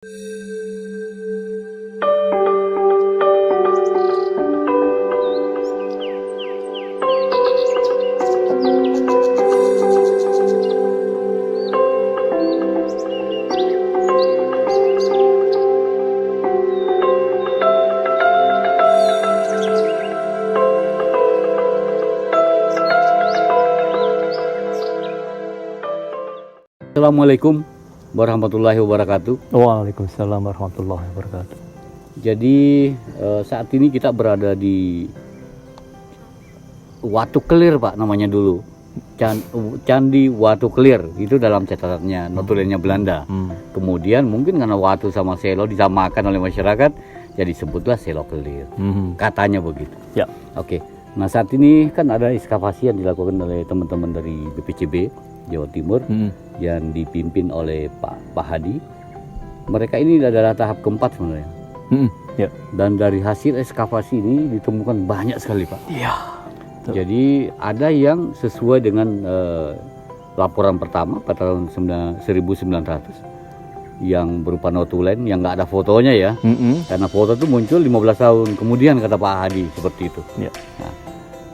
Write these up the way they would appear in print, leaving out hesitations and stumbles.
Assalamualaikum warahmatullahi wabarakatuh. Waalaikumsalam warahmatullahi wabarakatuh. Jadi saat ini kita berada di Watu Kelir, Pak, namanya dulu. Candi Watu Kelir, itu dalam catatannya notulennya Belanda. Kemudian mungkin karena Watu sama Selo disamakan oleh masyarakat, jadi sebutlah Selo Kelir. Katanya begitu. Ya. Oke. Nah, saat ini kan ada ekskavasi yang dilakukan oleh teman-teman dari BPCB Jawa Timur yang dipimpin oleh Pak Hadi. Mereka ini adalah tahap keempat sebenarnya. Ya. Dan dari hasil ekskavasi ini ditemukan banyak sekali, Pak. Iya. Jadi ada yang sesuai dengan laporan pertama pada tahun 1900 yang berupa notulen yang nggak ada fotonya ya. Karena foto itu muncul 15 tahun kemudian, kata Pak Hadi, seperti itu. Ya. Nah,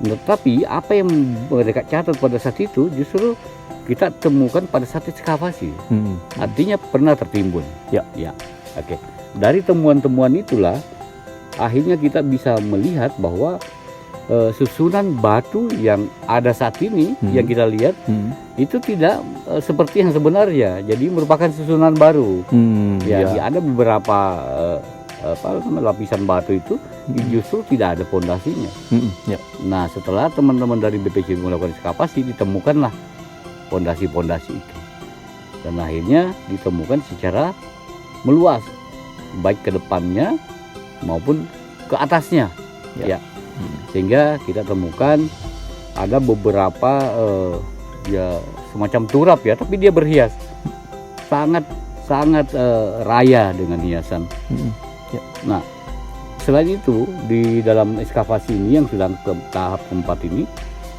tetapi apa yang mereka catat pada saat itu justru kita temukan pada saat ekskavasi. Artinya pernah tertimbun. Ya. Oke. Dari temuan-temuan itulah akhirnya kita bisa melihat bahwa susunan batu yang ada saat ini yang kita lihat itu tidak seperti yang sebenarnya. Jadi merupakan susunan baru. Ada beberapa lapisan batu itu justru tidak ada fondasinya. Nah, setelah teman-teman dari BPCB melakukan ekskavasi, ditemukanlah fondasi-fondasi itu, dan akhirnya ditemukan secara meluas, baik ke depannya maupun ke atasnya. Sehingga kita temukan ada beberapa semacam turap ya, tapi dia berhias, sangat raya dengan hiasan. Nah, selain itu di dalam ekskavasi ini yang sudah ke tahap keempat ini,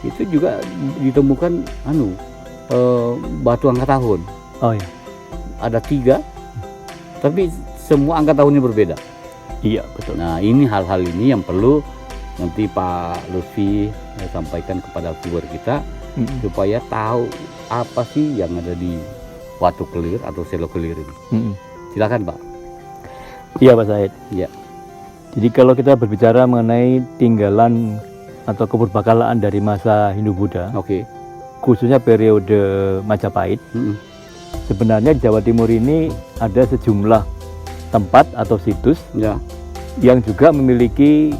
itu juga ditemukan batu angka tahun. Oh ya. Ada 3, tapi semua angka tahunnya berbeda. Iya, betul. Nah, ini hal-hal ini yang perlu nanti Pak Lutfi sampaikan kepada viewer kita supaya tahu apa sih yang ada di Watu Kelir atau Selo Kelir ini. Silakan, Pak. Iya, Pak Said. Ya. Jadi kalau kita berbicara mengenai tinggalan atau kepurbakalaan dari masa Hindu-Buddha, khususnya periode Majapahit, sebenarnya di Jawa Timur ini ada sejumlah tempat atau situs yang juga memiliki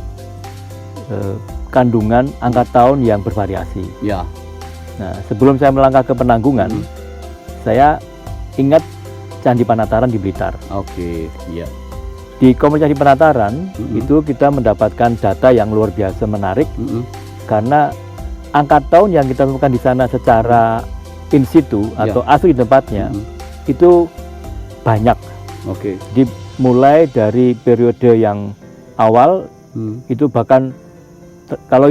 kandungan angka tahun yang bervariasi. Nah, sebelum saya melangkah ke Penanggungan, saya ingat Candi Panataran di Blitar. Di Kompleks Candi Panataran itu kita mendapatkan data yang luar biasa menarik, karena angka tahun yang kita temukan di sana secara in situ atau asli tempatnya itu banyak. Dimulai dari periode yang awal itu bahkan kalau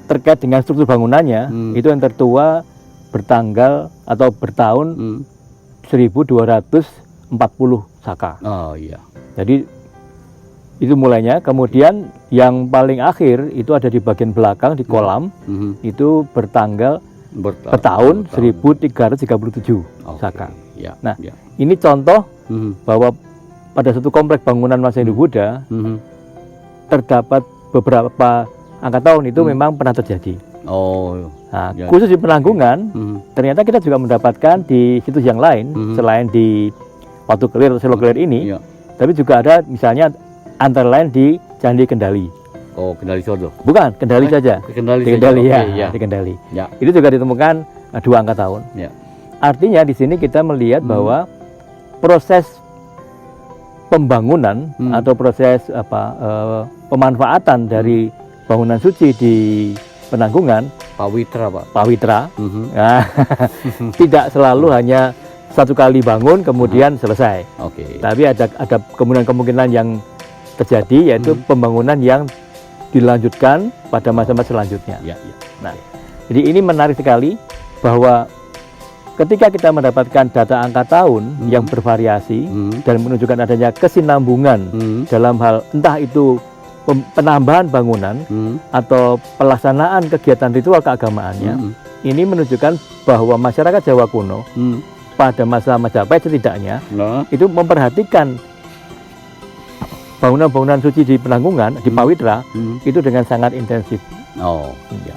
terkait dengan struktur bangunannya itu yang tertua bertanggal atau bertahun 1240 Saka. Jadi itu mulainya. Kemudian yang paling akhir itu ada di bagian belakang di kolam, itu bertanggal bertahun 1337 Saka. Nah, ini contoh bahwa pada satu kompleks bangunan masa Hindu-Buddha terdapat beberapa angka tahun itu memang pernah terjadi. Nah, khusus di Penanggungan, ternyata kita juga mendapatkan di situs yang lain selain di Watu Kelir atau Selo Kelir ini, tapi juga ada misalnya antara lain di Candi Kendali. Kendali Sodo. Bukan, Kendali saja. Di Kendali ya. Di Kendali. Itu juga ditemukan 2 angka tahun. Artinya di sini kita melihat bahwa proses pembangunan atau proses pemanfaatan dari bangunan suci di Penanggungan, Pawitra, tidak selalu hanya satu kali bangun kemudian selesai. Tapi ada kemungkinan yang terjadi, yaitu pembangunan yang dilanjutkan pada masa-masa selanjutnya. Nah, jadi ini menarik sekali bahwa ketika kita mendapatkan data angka tahun yang bervariasi dan menunjukkan adanya kesinambungan dalam hal entah itu penambahan bangunan atau pelaksanaan kegiatan ritual keagamaannya, ini menunjukkan bahwa masyarakat Jawa kuno pada masa Majapahit setidaknya itu memperhatikan bangunan-bangunan suci di Penanggungan, di Pawitra itu dengan sangat intensif. Oh, iya.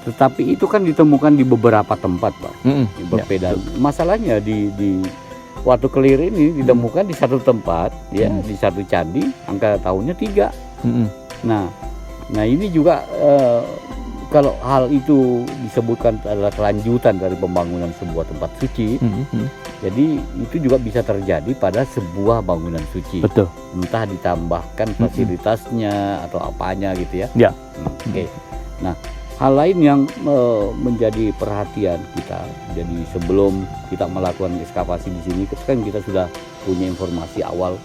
Tetapi itu kan ditemukan di beberapa tempat, Pak. Berbeda. Masalahnya di Watu Kelir ini ditemukan di satu tempat, ya, di satu candi, angka tahunnya 3. Nah ini juga kalau hal itu disebutkan adalah kelanjutan dari pembangunan sebuah tempat suci, jadi itu juga bisa terjadi pada sebuah bangunan suci. Betul. Entah ditambahkan fasilitasnya atau apanya gitu ya. Ya. Oke. Nah, hal lain yang menjadi perhatian kita, jadi sebelum kita melakukan ekskavasi di sini, kan kita sudah punya informasi awal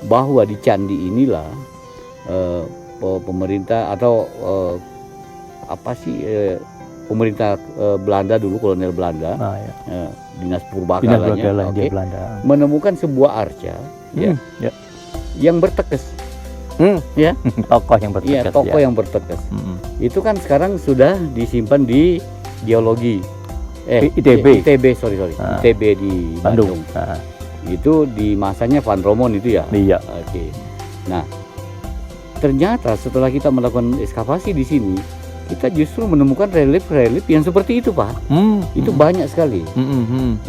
bahwa di candi inilah pemerintah atau pemerintah Belanda dulu, kolonial Belanda, dinas Purbakalanya, menemukan sebuah arca yang bertekes. Tokoh yang bertekes. Iya, tokoh yang bertekes. Itu kan sekarang sudah disimpan di geologi ITB di Bandung. Itu di masanya Van Romon itu ya. Iya. Oke. Nah, ternyata setelah kita melakukan ekskavasi di sini, kita justru menemukan relief yang seperti itu, Pak. Itu banyak sekali.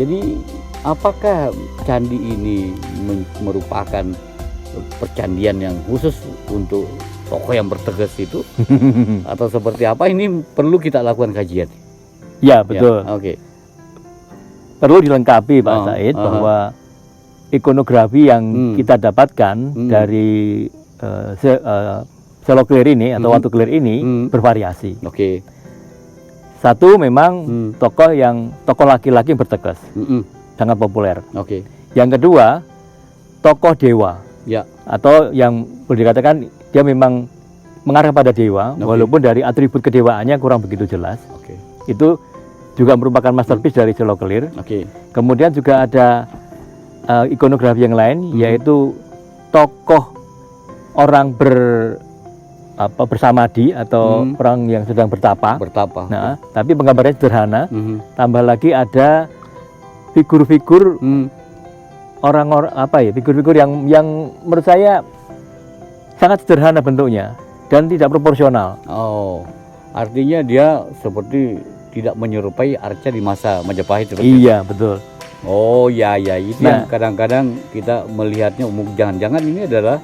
Jadi apakah candi ini merupakan percandian yang khusus untuk tokoh yang bertegas itu atau seperti apa? Ini perlu kita lakukan kajian. Ya, betul. Ya, oke. Perlu dilengkapi, Pak Said, bahwa ikonografi yang kita dapatkan dari Selo Kelir ini atau Watu Kelir ini bervariasi. Oke. Satu memang tokoh laki-laki yang bertegas, sangat populer. Oke. Yang kedua, tokoh dewa. Ya. Atau yang boleh dikatakan dia memang mengarah pada dewa, walaupun dari atribut kedewaannya kurang begitu jelas. Itu juga merupakan masterpiece dari Selo Kelir. Kemudian juga ada ikonografi yang lain, yaitu tokoh orang bersamadi atau orang yang sedang bertapa. Nah, tapi penggambarannya sederhana. Tambah lagi ada figur-figur figur-figur yang menurut saya sangat sederhana bentuknya dan tidak proporsional. Oh, artinya dia seperti tidak menyerupai arca di masa Majapahit. Iya, betul. Oh ya itu yang kadang-kadang kita melihatnya jangan-jangan ini adalah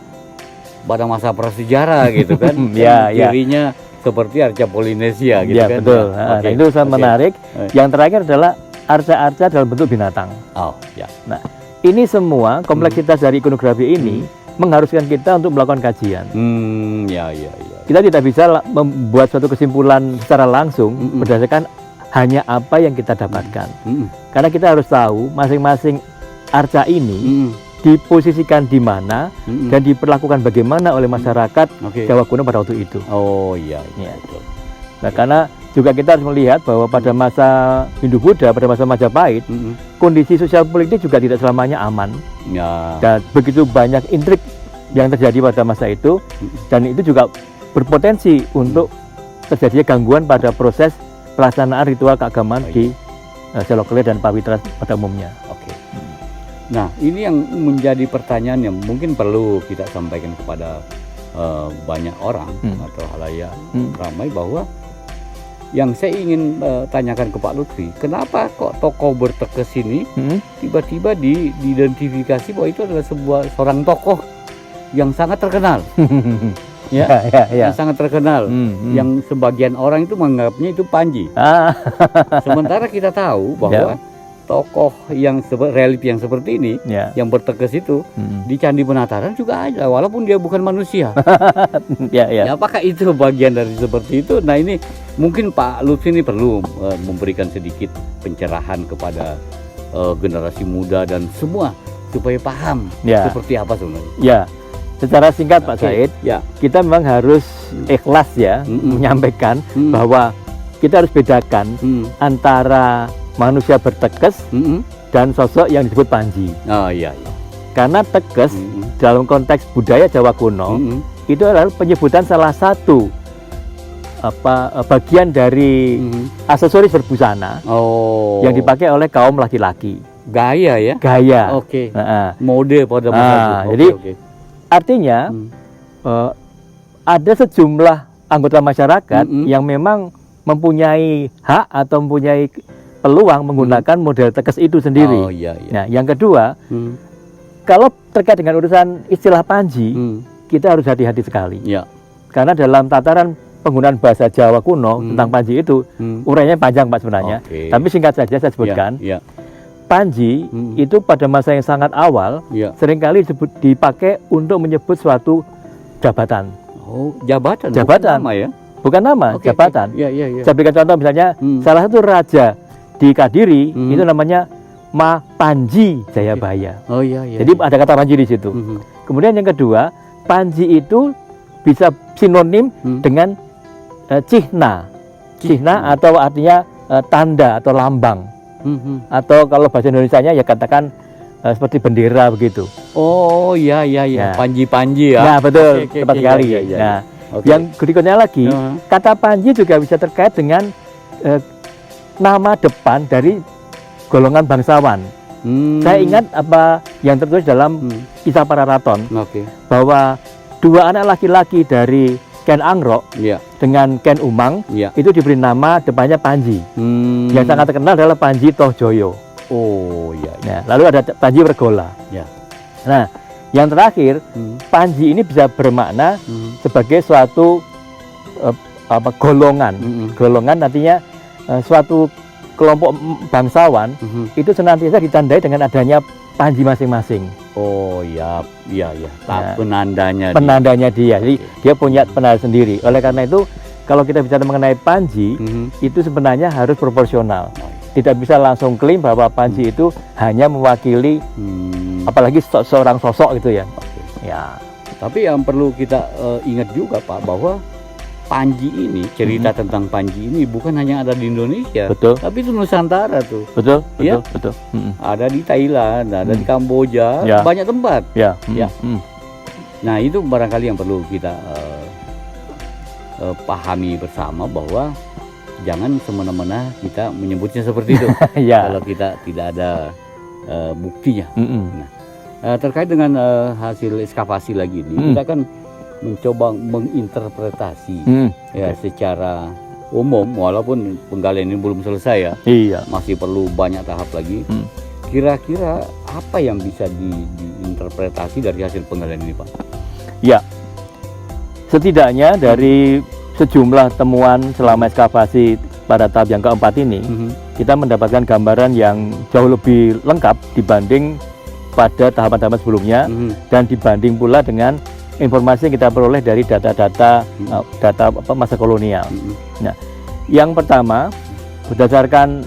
pada masa prasejarah gitu kan. Cirinya seperti arca Polinesia gitu kan. Betul. Nah, itu sangat menarik. Yang terakhir adalah arca-arca dalam bentuk binatang. Oh, ya. Nah, ini semua kompleksitas dari ikonografi ini mengharuskan kita untuk melakukan kajian. Kita tidak bisa membuat suatu kesimpulan secara langsung berdasarkan hanya apa yang kita dapatkan. Karena kita harus tahu masing-masing arca ini diposisikan di mana dan diperlakukan bagaimana oleh masyarakat Jawa kuno pada waktu itu. Oh iya. Betul. Nah, karena juga kita harus melihat bahwa pada masa Hindu Buddha, pada masa Majapahit, kondisi sosial politik juga tidak selamanya aman. Dan begitu banyak intrik yang terjadi pada masa itu, dan itu juga berpotensi untuk terjadinya gangguan pada proses pelaksanaan ritual keagamaan di Selo Kelir dan Pawitra pada umumnya. Nah, ini yang menjadi pertanyaan yang mungkin perlu kita sampaikan kepada banyak orang atau halayak ramai, bahwa yang saya ingin tanyakan ke Pak Lutfi, kenapa kok tokoh bertekes ini tiba-tiba diidentifikasi bahwa itu adalah seorang tokoh yang sangat terkenal, yang sangat terkenal, yang sebagian orang itu menganggapnya itu Panji. Sementara kita tahu bahwa tokoh yang relief yang seperti ini, yang bertekes itu di Candi Penataran juga ada, walaupun dia bukan manusia. Apakah itu bagian dari seperti itu? Nah, ini mungkin Pak Lutfi ini perlu memberikan sedikit pencerahan kepada generasi muda dan semua supaya paham seperti apa sebenarnya. Secara singkat Pak Said, kita memang harus ikhlas menyampaikan bahwa kita harus bedakan antara manusia bertekes dan sosok yang disebut Panji. Oh iya, iya. Karena tekes dalam konteks budaya Jawa kuno itu adalah penyebutan salah satu bagian dari aksesoris berbusana yang dipakai oleh kaum laki-laki. Gaya ya? Gaya. Oke. Mode pada masa itu. Jadi artinya ada sejumlah anggota masyarakat yang memang mempunyai hak atau mempunyai peluang menggunakan model tekes itu sendiri. Oh iya, iya. Nah, yang kedua, kalau terkait dengan urusan istilah Panji, kita harus hati-hati sekali. Ya. Karena dalam tataran penggunaan bahasa Jawa kuno tentang Panji itu uraiannya panjang Pak sebenarnya. Tapi singkat saja saya sebutkan. Ya, ya. Panji itu pada masa yang sangat awal seringkali dipakai untuk menyebut suatu jabatan. Oh, jabatan. Jabatan. Bukan nama ya? Bukan nama, jabatan. Ya, ya, ya. Saya berikan contoh misalnya salah satu raja di Kadiri itu namanya Ma Panji Jayabaya. Oh iya, iya. Jadi ada kata Panji di situ. Kemudian yang kedua, Panji itu bisa sinonim dengan cihna. Cihna atau artinya tanda atau lambang. Atau kalau bahasa Indonesianya ya katakan seperti bendera begitu. Oh iya, iya, iya. Nah. Panji-panji ya. Nah betul, Oke, tepat oke, sekali. iya, iya, Nah, oke. yang berikutnya lagi, kata Panji juga bisa terkait dengan nama depan dari golongan bangsawan. Saya ingat apa yang tertulis dalam kisah para raton, bahwa dua anak laki-laki dari Ken Angrok dengan Ken Umang itu diberi nama depannya Panji. Yang sangat terkenal adalah Panji Tohjoyo. Oh iya. Nah, lalu ada Panji Wergola. Ya. Nah, yang terakhir Panji ini bisa bermakna sebagai suatu golongan. Golongan artinya suatu kelompok bangsawan itu senantiasa ditandai dengan adanya Panji masing-masing. Oh iya, iya, iya. Nah, penandanya. Penandanya dia. Jadi dia punya penanda sendiri. Oleh karena itu, kalau kita bicara mengenai Panji, itu sebenarnya harus proporsional. Tidak bisa langsung klaim bahwa Panji itu hanya mewakili, apalagi seorang sosok gitu ya. Ya. Tapi yang perlu kita ingat juga Pak, bahwa Panji ini, cerita tentang Panji ini bukan hanya ada di Indonesia, tapi itu Nusantara tuh. Betul, ya? betul. Ada di Thailand, ada di Kamboja, banyak tempat. Ya. Nah itu barangkali yang perlu kita pahami bersama, bahwa jangan semena-mena kita menyebutnya seperti itu kalau kita tidak ada buktinya. Nah, terkait dengan hasil ekskavasi lagi ini, kita kan mencoba menginterpretasi secara umum, walaupun penggalian ini belum selesai ya. Iya. Masih perlu banyak tahap lagi. Kira-kira apa yang bisa diinterpretasi dari hasil penggalian ini, Pak? Ya, setidaknya dari sejumlah temuan selama ekskavasi pada tahap yang keempat ini, kita mendapatkan gambaran yang jauh lebih lengkap dibanding pada tahapan-tahapan sebelumnya, dan dibanding pula dengan informasi yang kita peroleh dari data-data masa kolonial. Nah, yang pertama berdasarkan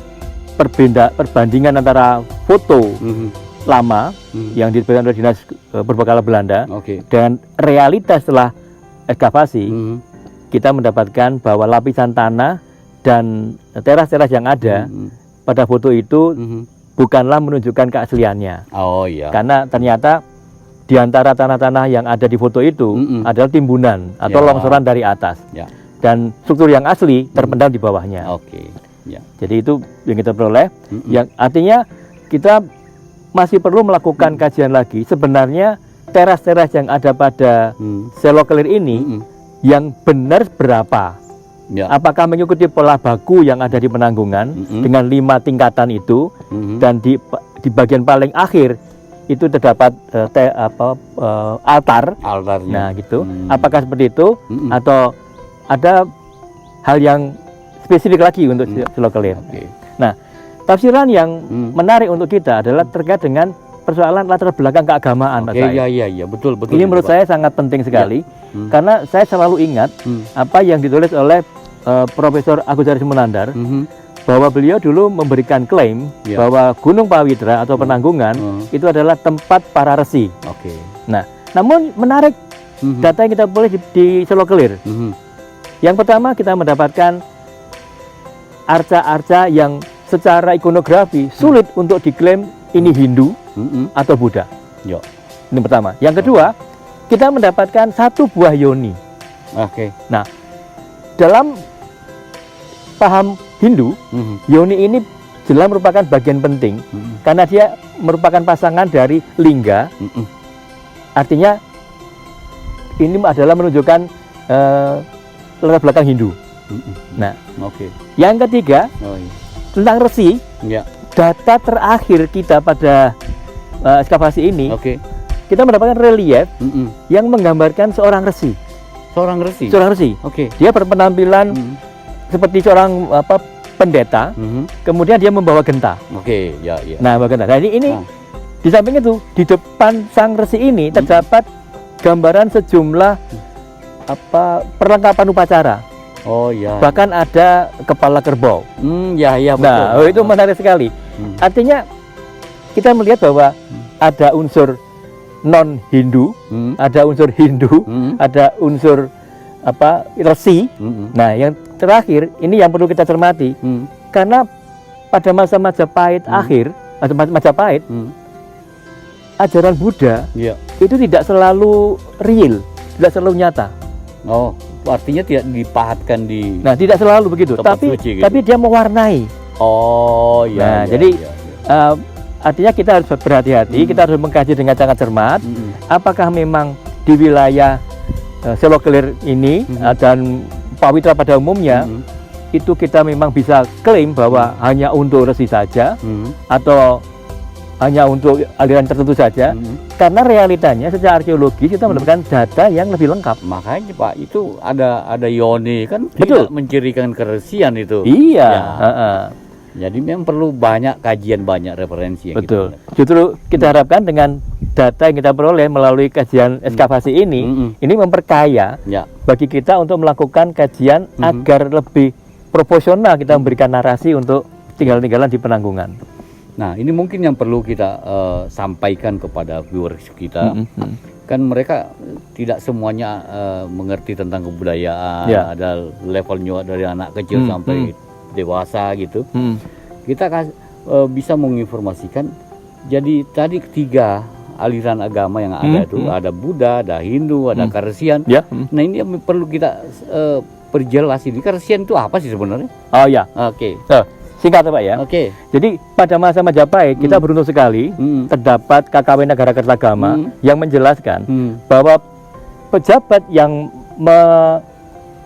perbandingan antara foto lama yang diberikan oleh Dinas Purbakala Belanda dengan realitas setelah ekskavasi, kita mendapatkan bahwa lapisan tanah dan teras-teras yang ada pada foto itu bukanlah menunjukkan keasliannya. Oh iya. Karena ternyata di antara tanah-tanah yang ada di foto itu adalah timbunan atau longsoran dari atas, dan struktur yang asli terpendam di bawahnya. Jadi itu yang kita peroleh, yang artinya kita masih perlu melakukan kajian lagi. Sebenarnya teras-teras yang ada pada selokelir ini yang benar berapa? Apakah mengikuti pola baku yang ada di Penanggungan dengan 5 tingkatan itu, dan di bagian paling akhir itu terdapat altarnya. Nah gitu. Apakah seperti itu atau ada hal yang spesifik lagi untuk selokelir? Nah, tafsiran yang menarik untuk kita adalah terkait dengan persoalan latar belakang keagamaan, Pak Said. Iya, betul. Ini menurut saya sangat penting sekali, karena saya selalu ingat apa yang ditulis oleh Profesor Agus Haris Munandar, bahwa beliau dulu memberikan klaim bahwa Gunung Pawitra atau Penanggungan itu adalah tempat para resi. Nah, namun menarik data yang kita boleh di Selokelir. Yang pertama kita mendapatkan arca-arca yang secara ikonografi sulit untuk diklaim ini Hindu atau Buddha. Yo. Ini pertama. Yang kedua, kita mendapatkan satu buah yoni. Oke. Nah, dalam paham Hindu, yoni ini jelas merupakan bagian penting karena dia merupakan pasangan dari lingga. Artinya ini adalah menunjukkan latar belakang Hindu. Nah, yang ketiga tentang resi. Data terakhir kita pada ekskavasi ini, kita mendapatkan relief yang menggambarkan seorang resi. Seorang resi. Dia berpenampilan seperti seorang pendeta. Kemudian dia membawa genta. Nah, bawa genta. Jadi ini di samping itu, di depan sang resi ini terdapat gambaran sejumlah perlengkapan upacara. Bahkan ada kepala kerbau. Betul. Nah, itu menarik sekali. Artinya kita melihat bahwa ada unsur non Hindu, ada unsur Hindu, ada unsur resi. Nah, yang terakhir ini yang perlu kita cermati, karena pada masa Majapahit akhir, Majapahit, ajaran Buddha itu tidak selalu real, tidak selalu nyata. Artinya tidak dipahatkan di. Nah, tidak selalu begitu, tapi suci, gitu. Tapi dia mewarnai. Jadi artinya kita harus berhati-hati, kita harus mengkaji dengan sangat cermat. Apakah memang di wilayah Selogelir ini dan Pawitra pada umumnya itu kita memang bisa klaim bahwa hanya untuk resi saja atau hanya untuk aliran tertentu saja, karena realitanya secara arkeologi kita mendapatkan data yang lebih lengkap. Makanya Pak, itu ada yoni kan, betul, tidak mencirikan keresian itu. Iya. Jadi memang perlu banyak kajian, banyak referensi. Betul. Justru kita harapkan dengan data yang kita peroleh melalui kajian ekskavasi ini memperkaya bagi kita untuk melakukan kajian agar lebih proporsional kita memberikan narasi untuk tinggal-tinggalan di Penanggungan. Nah, ini mungkin yang perlu kita sampaikan kepada viewers kita. Kan mereka tidak semuanya mengerti tentang kebudayaan. Ada levelnya dari anak kecil sampai dewasa gitu. Kita bisa menginformasikan. Jadi tadi 3 aliran agama yang ada itu, ada Buddha, ada Hindu, ada Karesian. Nah, ini yang perlu kita perjelas. Ini Karesian itu apa sih sebenarnya? Singkat Pak ya. Jadi pada masa Majapahit kita beruntung sekali terdapat KKW Nagara Kertagama yang menjelaskan bahwa pejabat yang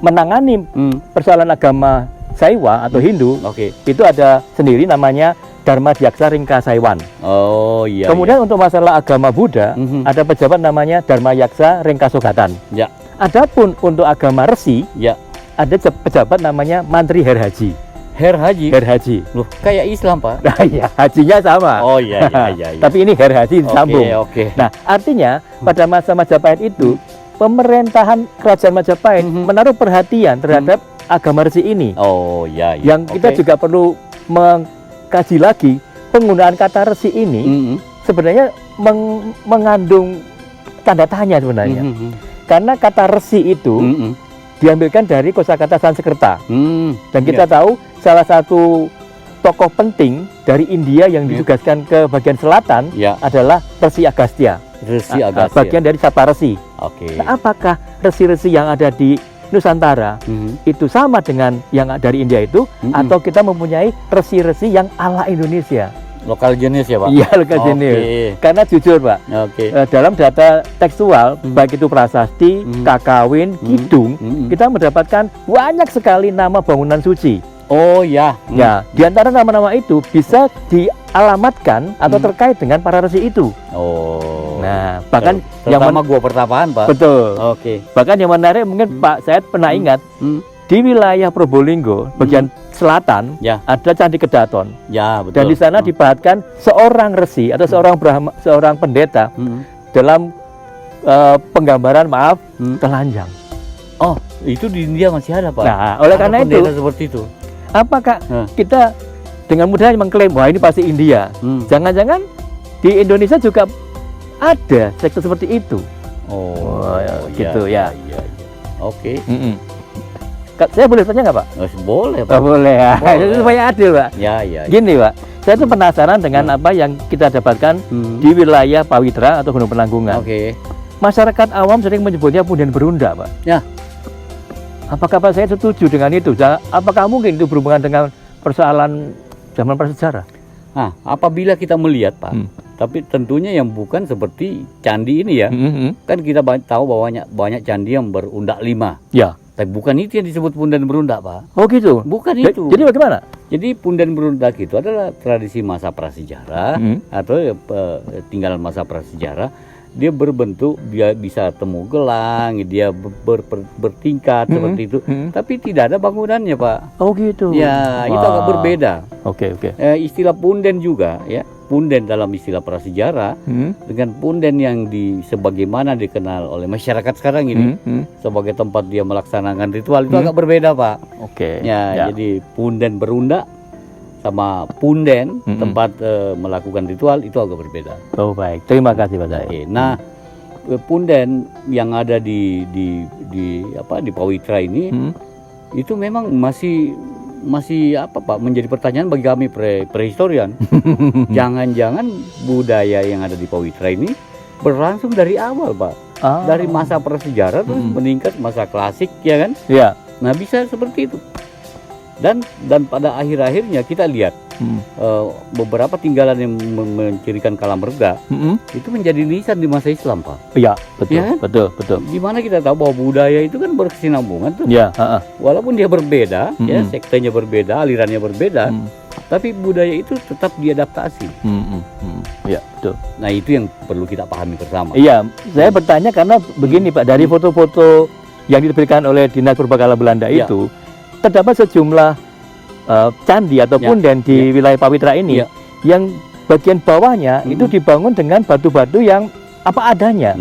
menangani persoalan agama Saiwa atau Hindu itu ada sendiri namanya Dharma Dyaksa Ringka Saiwan. Kemudian untuk masalah agama Buddha ada pejabat namanya Dharma Yaksa Ringka Sogatan. Adapun untuk agama resi ada pejabat namanya Mantri Herhaji. Herhaji. Loh, kayak Islam Pak. Nah, iya, hajinya sama. Iya. Tapi ini Herhaji disambung. Nah, artinya pada masa Majapahit itu pemerintahan kerajaan Majapahit menaruh perhatian terhadap agama resi ini. Yang kita juga perlu mengkaji lagi penggunaan kata resi ini sebenarnya mengandung tanda tanya sebenarnya. Karena kata resi itu diambilkan dari kosakata Sanskerta. Dan kita tahu salah satu tokoh penting dari India yang ditugaskan ke bagian selatan adalah Resi Agastya. Bagian dari Saptaresi. Nah, apakah resi-resi yang ada di Nusantara itu sama dengan yang dari India itu, atau kita mempunyai resi-resi yang ala Indonesia? Lokal jenis ya Pak? Iya, lokal jenis. Karena jujur Pak, dalam data tekstual, baik itu prasasti, kakawin, kidung, kita mendapatkan banyak sekali nama bangunan suci. Di antara nama-nama itu bisa dialamatkan atau terkait dengan para resi itu. Nah, bahkan yang Gua Pertapaan Pak. Betul. Bahkan yang menarik mungkin Pak Said pernah ingat, di wilayah Probolinggo bagian selatan ada Candi Kedaton. Betul. Dan di sana dipahatkan seorang resi atau seorang pendeta dalam penggambaran telanjang. Itu di India masih ada Pak. Nah, oleh karena itu seperti itu. Apakah kita dengan mudah mengklaim wah ini pasti India? Jangan-jangan di Indonesia juga ada sektor seperti itu. Saya boleh tanya nggak Pak? Boleh Pak. Boleh ya. Itu supaya adil Pak. Ya. Gini Pak, saya tuh penasaran dengan apa yang kita dapatkan di wilayah Pawitra atau Gunung Penanggungan. Masyarakat awam sering menyebutnya punden berunda Pak. Ya. Apakah Pak saya setuju dengan itu? Apakah mungkin itu berhubungan dengan persoalan zaman prasejarah? Apabila kita melihat Pak, tapi tentunya yang bukan seperti candi ini ya. Kan kita tahu bahwa banyak candi yang berundak 5. Ya. Tapi bukan itu yang disebut punden berundak Pak. Oh gitu? Bukan itu. Jadi bagaimana? Jadi punden berundak itu adalah tradisi masa prasejarah atau tinggalan masa prasejarah. Dia berbentuk, dia bisa temu gelang, dia bertingkat seperti itu. Tapi tidak ada bangunannya Pak. Oh gitu? Ya, itu agak berbeda. Oke. Istilah punden juga ya. Punden dalam istilah prasejarah dengan punden yang sebagaimana dikenal oleh masyarakat sekarang ini sebagai tempat dia melaksanakan ritual itu agak berbeda Pak. Oke. Ya, jadi punden berundak sama punden tempat melakukan ritual itu agak berbeda. Oh baik, terima kasih Pak Zai. Nah, punden yang ada di Pawitra ini itu memang masih apa Pak, menjadi pertanyaan bagi kami prehistorian. Jangan-jangan budaya yang ada di Pawitra ini berlangsung dari awal Pak. Dari masa prasejarah terus meningkat masa klasik ya kan? Iya. Nah, bisa seperti itu. Dan pada akhir-akhirnya kita lihat beberapa tinggalan yang mencirikan Kalamerdaka itu menjadi nisan di masa Islam Pak. Iya, betul, ya kan? betul. Di mana kita tahu bahwa budaya itu kan berkesinambungan tuh. Iya. Walaupun dia berbeda, ya sektenya berbeda, alirannya berbeda, tapi budaya itu tetap diadaptasi. Iya, betul. Nah itu yang perlu kita pahami bersama. Iya, saya bertanya karena begini Pak, dari foto-foto yang diberikan oleh Dinas Purbakala Belanda itu terdapat sejumlah candi atau punden di wilayah Pawitra ini yang bagian bawahnya itu dibangun dengan batu-batu yang apa adanya.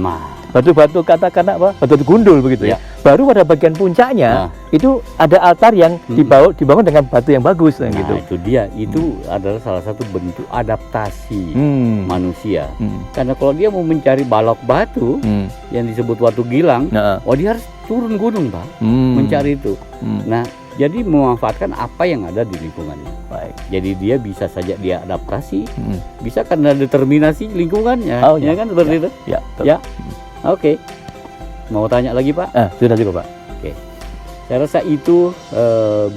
Batu-batu katakan apa? Batu gundul begitu ya. Baru pada bagian puncaknya itu ada altar yang dibangun dengan batu yang bagus gitu. Itu dia, itu adalah salah satu bentuk adaptasi manusia. Karena kalau dia mau mencari balok batu yang disebut Watu Gilang, dia harus turun gunung Pak, mencari itu. Nah, jadi memanfaatkan apa yang ada di lingkungannya. Baik. Jadi dia bisa saja dia adaptasi, bisa karena determinasi lingkungannya, ya kan seperti itu. Ya. Oke. Mau tanya lagi Pak? Sudah cukup Pak. Oke. Saya rasa itu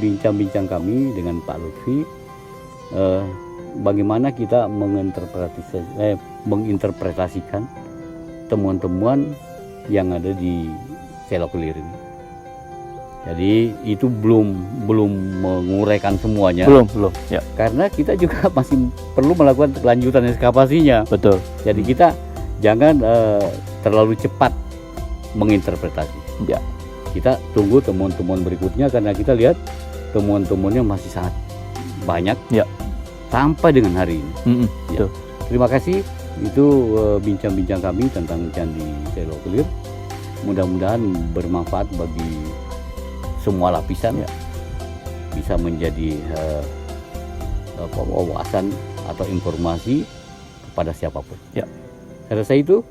bincang-bincang kami dengan Pak Lutfi. Bagaimana kita menginterpretasikan temuan-temuan yang ada di Selok Kelir ini. Jadi itu belum menguraikan semuanya. Belum. Ya. Karena kita juga masih perlu melakukan kelanjutan ekskavasinya. Betul. Jadi kita jangan terlalu cepat menginterpretasi. Ya. Kita tunggu temuan-temuan berikutnya karena kita lihat temuan-temuannya masih sangat banyak. Ya. Sampai dengan hari ini. Ya. Terima kasih. Itu bincang-bincang kami tentang Candi Selok Kelir. Mudah-mudahan bermanfaat bagi semua lapisan bisa menjadi wawasan atau informasi kepada siapapun. Ya. Saya rasa itu.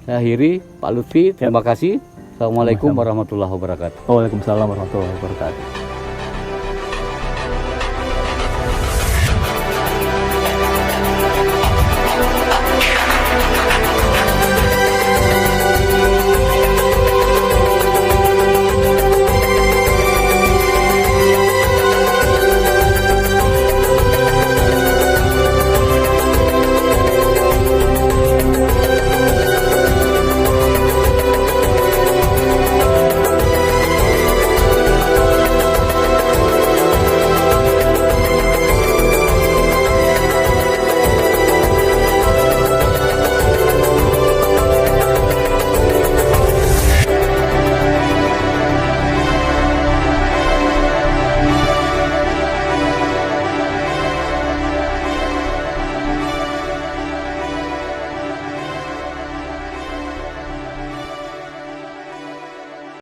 Saya akhiri, Pak Lutfi. Terima kasih. Assalamualaikum warahmatullahi wabarakatuh. Waalaikumsalam warahmatullahi wabarakatuh.